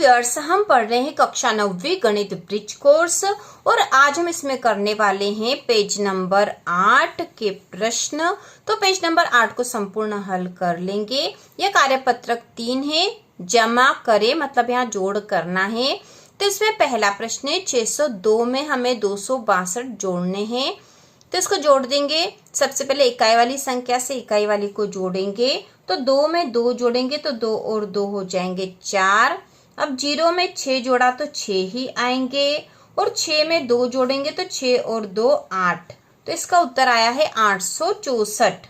Dears, हम पढ़ रहे हैं कक्षा 9वीं गणित ब्रिज कोर्स और आज हम इसमें करने वाले हैं पेज नंबर 8 के प्रश्न। तो पेज नंबर 8 को संपूर्ण हल कर लेंगे। यह कार्यपत्रक 3 है, जमा करे मतलब यहाँ जोड़ करना है। तो इसमें पहला प्रश्न है 602 में हमें 262 जोड़ने हैं। तो इसको जोड़ देंगे। सबसे पहले इकाई वाली संख्या से इकाई वाली को जोड़ेंगे। तो 2 में 2 जोड़ेंगे तो 2 और 2 हो जाएंगे 4। अब 0 में 6 जोड़ा तो 6 ही आएंगे और 6 में 2 जोड़ेंगे तो 6 और 2 8। तो इसका उत्तर आया है 864।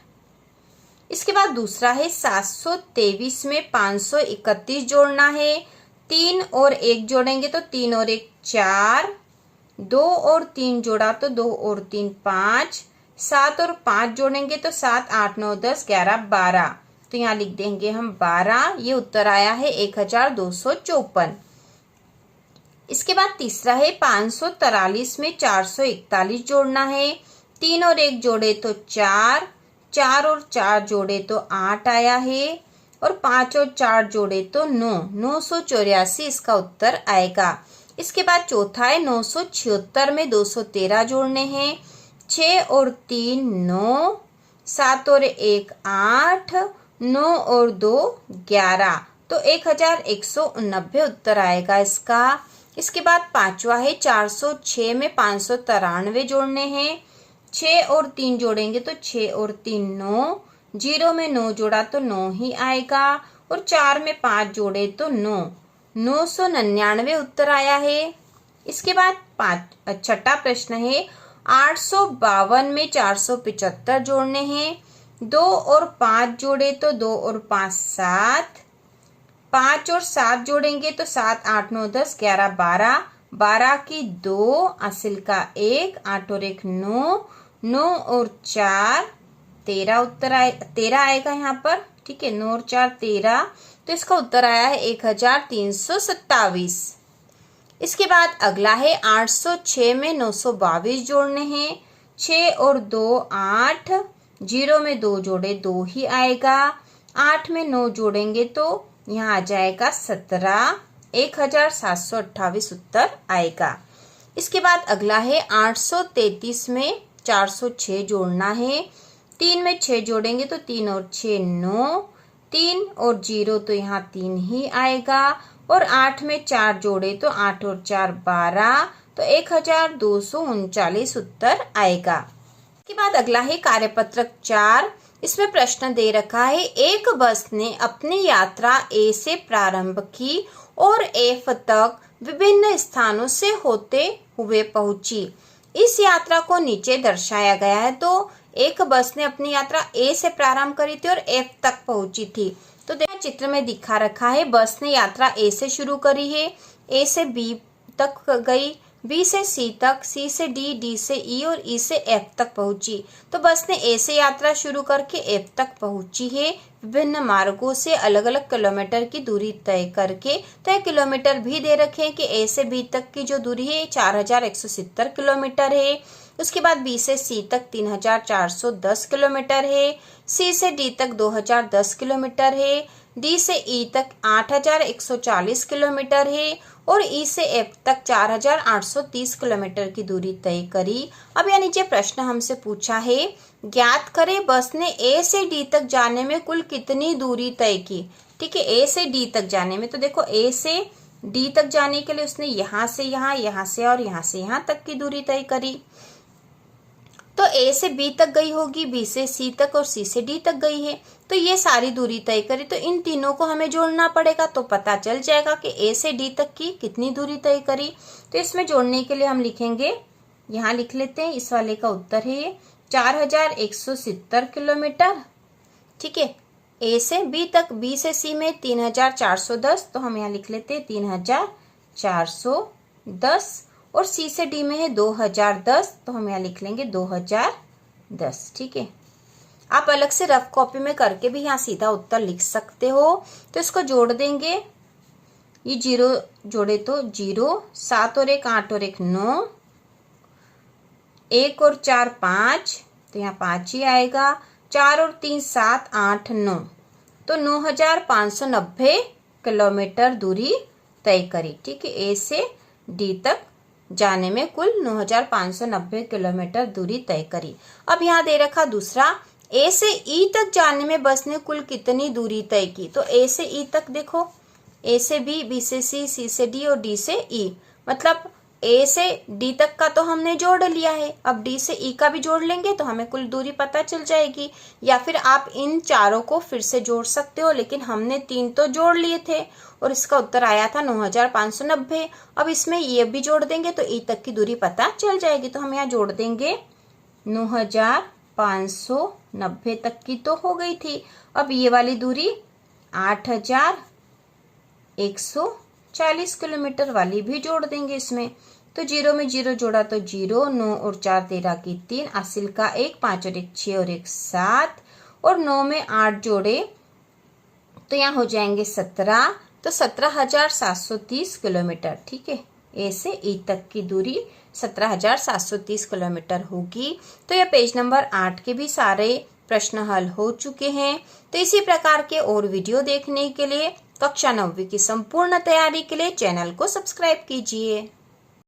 इसके बाद दूसरा है 723 में 531 जोड़ना है। 3 और 1 जोड़ेंगे तो 3 और 1 4। 2 और 3 जोड़ा तो 2 और 3 5। 7 और 5 जोड़ेंगे तो 7 8 9 10 11 12। तो यहाँ लिख देंगे हम 12। ये उत्तर आया है 1254। इसके बाद तीसरा है 543 में 441 जोड़ना है। 3 और 1 जोड़े तो 4। 4 और 4 जोड़े तो 8 आया है और 5 और 4 जोड़े तो 9। 984 इसका उत्तर आएगा। इसके बाद चौथा है 976 में 213 जोड़ने हैं। 6 और 3 9। 7 और 1 8। 9 और 2 11। तो 1190 उत्तर आएगा इसका। इसके बाद पांचवा है 406 में 593 जोड़ने हैं। 6 और 3 जोड़ेंगे तो 6 और 3 9। 0 में 9 जोड़ा तो 9 ही आएगा और 4 में 5 जोड़े तो 9। 999 उत्तर आया है। इसके बाद छठा प्रश्न है 852 में 475 जोड़ने हैं। 2 और 5 जोड़े तो 2 और 5 7। 5 और 7 जोड़ेंगे तो 7 8 9 10 11 12। 12 की 2 असिल का 1। 8 और 1 9। 9 और 4 13 उत्तर 13 आएगा यहाँ पर। ठीक है, 9 और 4 13। तो इसका उत्तर आया है 1327। इसके बाद अगला है 806 में 922 जोड़ने हैं। 6 और 2 8। 0 में 2 जोड़े 2 ही आएगा। 8 में 9 जोड़ेंगे तो यहाँ आ जाएगा 17। 1728 उत्तर आएगा। इसके बाद अगला है 833 में 406 जोड़ना है। 3 में 6 जोड़ेंगे तो 3 और 6 9। 3 और 0 तो यहाँ 3 ही आएगा और 8 में 4 जोड़े तो 8 और 4 12। तो 1239 उत्तर आएगा। के बाद अगला है कार्यपत्रक 4। इसमें प्रश्न दे रखा है एक बस ने अपनी यात्रा ए से प्रारंभ की और एफ तक विभिन्न स्थानों से होते हुए पहुंची। इस यात्रा को नीचे दर्शाया गया है। तो एक बस ने अपनी यात्रा ए से प्रारंभ करी थी और एफ तक पहुंची थी। तो देखो चित्र में दिखा रखा है बस ने यात्रा ए से शुरू करी है, ए से बी तक गई, बी से सी तक, सी से डी, डी से ई और ई से एफ तक पहुंची। तो बस ने ए से यात्रा शुरू करके एफ तक पहुंची है। विभिन्न मार्गों से अलग अलग किलोमीटर की दूरी तय करके। तो यह किलोमीटर भी दे रखे हैं कि ए से बी तक की जो दूरी है 4170 किलोमीटर है। उसके बाद बी से सी तक 3410 किलोमीटर है। सी से डी तक 2010 किलोमीटर है। डी से ई तक 8140 किलोमीटर है और ई से एफ तक 4830 किलोमीटर की दूरी तय करी। अब यहाँ नीचे प्रश्न हमसे पूछा है ज्ञात करें बस ने ए से डी तक जाने में कुल कितनी दूरी तय की। ठीक है, ए से डी तक जाने में तो देखो ए से डी तक जाने के लिए उसने यहाँ से यहाँ, यहाँ से और यहाँ से यहाँ तक की दूरी तय करी। तो ए से बी तक गई होगी, बी से सी तक और सी से डी तक गई है। तो ये सारी दूरी तय करी। तो इन तीनों को हमें जोड़ना पड़ेगा तो पता चल जाएगा कि ए से डी तक की कितनी दूरी तय करी। तो इसमें जोड़ने के लिए हम लिखेंगे, यहाँ लिख लेते हैं। इस वाले का उत्तर है ये 4170 किलोमीटर। ठीक है, ए से बी तक, बी से सी में 3410। तो हम यहाँ लिख लेते हैं 3410 और सी से डी में है 2010। तो हम यहाँ लिख लेंगे 2010। ठीक है, आप अलग से रफ कॉपी में करके भी यहाँ सीधा उत्तर लिख सकते हो। तो इसको जोड़ देंगे। ये 0 जोड़े तो 0। 7 और 1 8 और 1 9। 1 और 4 5। तो यहाँ 5 ही आएगा। 4 और 3 7 8 9। तो 9590 किलोमीटर दूरी तय करी। ठीक है, ए से डी तक जाने में कुल 9590 किलोमीटर दूरी तय करी। अब यहाँ दे रखा दूसरा, ए से ई तक जाने में बस ने कुल कितनी दूरी तय की। तो ए से ई तक देखो, ए से बी, बी से सी से डी और डी से ई, मतलब ए से डी तक का तो हमने जोड़ लिया है, अब डी से ई का भी जोड़ लेंगे तो हमें कुल दूरी पता चल जाएगी। या फिर आप इन चारों को फिर से जोड़ सकते हो, लेकिन हमने 3 तो जोड़ लिए थे और इसका उत्तर आया था 9590। अब इसमें ये भी जोड़ देंगे तो ई तक की दूरी पता चल जाएगी। तो हम यहाँ जोड़ देंगे 9590 तक की तो हो गई थी। अब ये वाली दूरी 8140 किलोमीटर वाली भी जोड़ देंगे इसमें। तो 0 में 0 जोड़ा तो 0, 9 और 4 13 की 3, असिल का 1, 5 और 1 6 और 1 7 और 9 में 8 जोड़े तो यहाँ हो जाएंगे 17, तो 17,730 किलोमीटर। ठीक है, ए से ई तक की दूरी 17,730 किलोमीटर होगी। तो यह पेज नंबर 8 के भी सारे प्रश्न हल हो चुके हैं। तो इसी प्रकार के और वीडियो देखने के लिए कक्षा 9वीं की संपूर्ण तैयारी के लिए चैनल को सब्सक्राइब कीजिए।